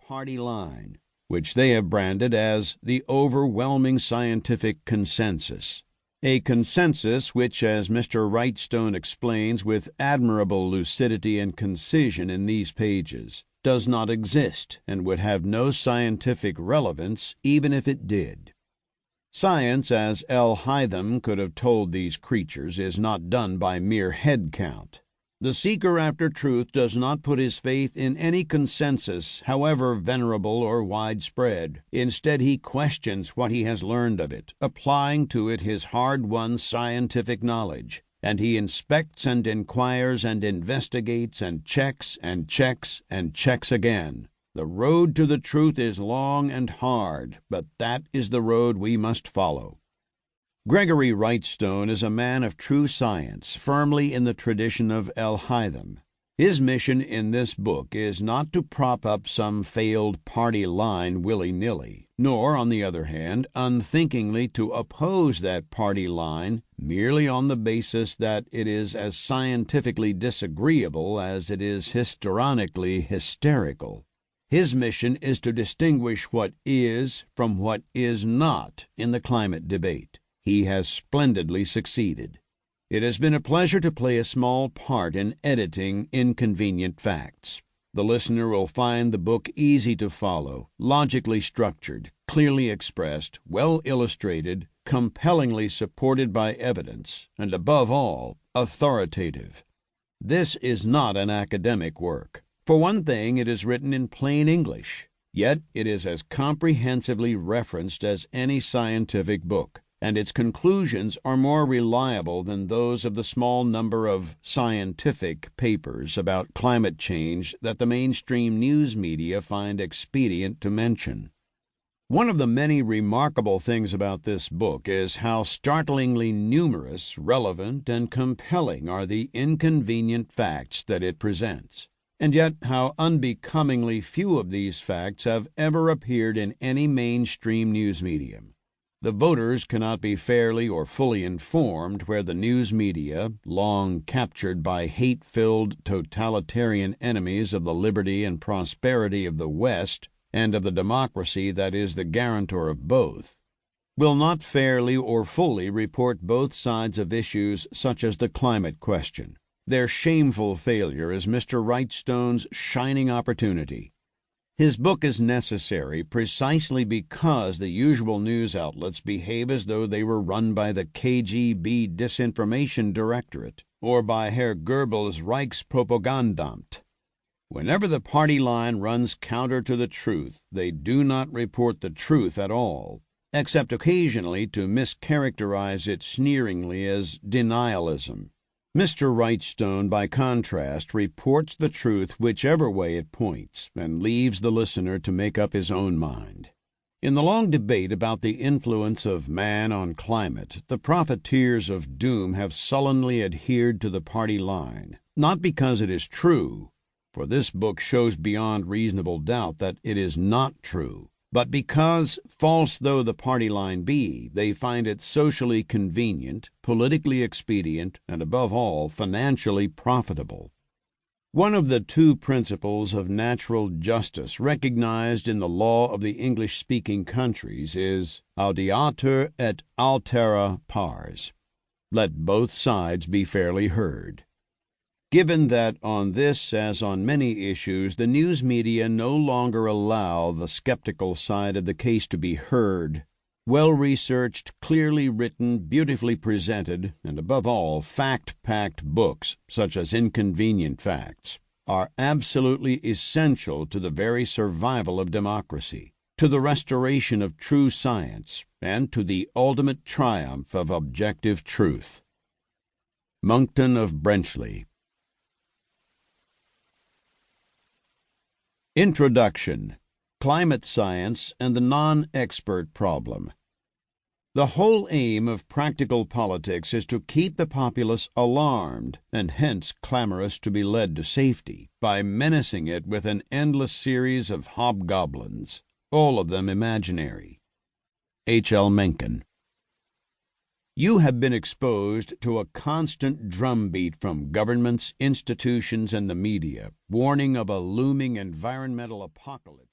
party line, which they have branded as the overwhelming scientific consensus. A consensus which, as Mr. Wrightstone explains with admirable lucidity and concision in these pages, does not exist and would have no scientific relevance even if it did. Science, as L. Hytham could have told these creatures, is not done by mere head count. The seeker after truth does not put his faith in any consensus, however venerable or widespread. Instead, he questions what he has learned of it, applying to it his hard-won scientific knowledge, and he inspects and inquires and investigates and checks and checks and checks again. The road to the truth is long and hard, but that is the road we must follow. Gregory Wrightstone is a man of true science, firmly in the tradition of L. Hytham. His mission in this book is not to prop up some failed party line willy-nilly, nor, on the other hand, unthinkingly to oppose that party line merely on the basis that it is as scientifically disagreeable as it is histrionically hysterical. His mission is to distinguish what is from what is not in the climate debate. He has splendidly succeeded. It has been a pleasure to play a small part in editing Inconvenient Facts. The listener will find the book easy to follow, logically structured, clearly expressed, well illustrated, compellingly supported by evidence, and above all, authoritative. This is not an academic work. For one thing, it is written in plain English, yet it is as comprehensively referenced as any scientific book, and its conclusions are more reliable than those of the small number of scientific papers about climate change that the mainstream news media find expedient to mention. One of the many remarkable things about this book is how startlingly numerous, relevant, and compelling are the inconvenient facts that it presents, and yet how unbecomingly few of these facts have ever appeared in any mainstream news medium. The voters cannot be fairly or fully informed where the news media, long captured by hate-filled totalitarian enemies of the liberty and prosperity of the West and of the democracy that is the guarantor of both, will not fairly or fully report both sides of issues such as the climate question. Their shameful failure is Mr. Wrightstone's shining opportunity. His book is necessary precisely because the usual news outlets behave as though they were run by the KGB Disinformation Directorate or by Herr Goebbels' Reichspropagandamt. Whenever the party line runs counter to the truth, they do not report the truth at all, except occasionally to mischaracterize it sneeringly as denialism. Mr. Wrightstone, by contrast, reports the truth whichever way it points, and leaves the listener to make up his own mind. In the long debate about the influence of man on climate, the profiteers of doom have sullenly adhered to the party line, not because it is true, for this book shows beyond reasonable doubt that it is not true, but because, false though the party line be, they find it socially convenient, politically expedient, and above all, financially profitable. One of the two principles of natural justice recognized in the law of the English-speaking countries is audiatur et altera pars. Let both sides be fairly heard. Given that on this, as on many issues, the news media no longer allow the skeptical side of the case to be heard, well-researched, clearly written, beautifully presented, and above all, fact-packed books, such as Inconvenient Facts, are absolutely essential to the very survival of democracy, to the restoration of true science, and to the ultimate triumph of objective truth. Monckton of Brenchley. Introduction. Climate Science and the Non-Expert Problem. The whole aim of practical politics is to keep the populace alarmed, and hence clamorous to be led to safety, by menacing it with an endless series of hobgoblins, all of them imaginary. H. L. Mencken. You have been exposed to a constant drumbeat from governments, institutions, and the media, warning of a looming environmental apocalypse.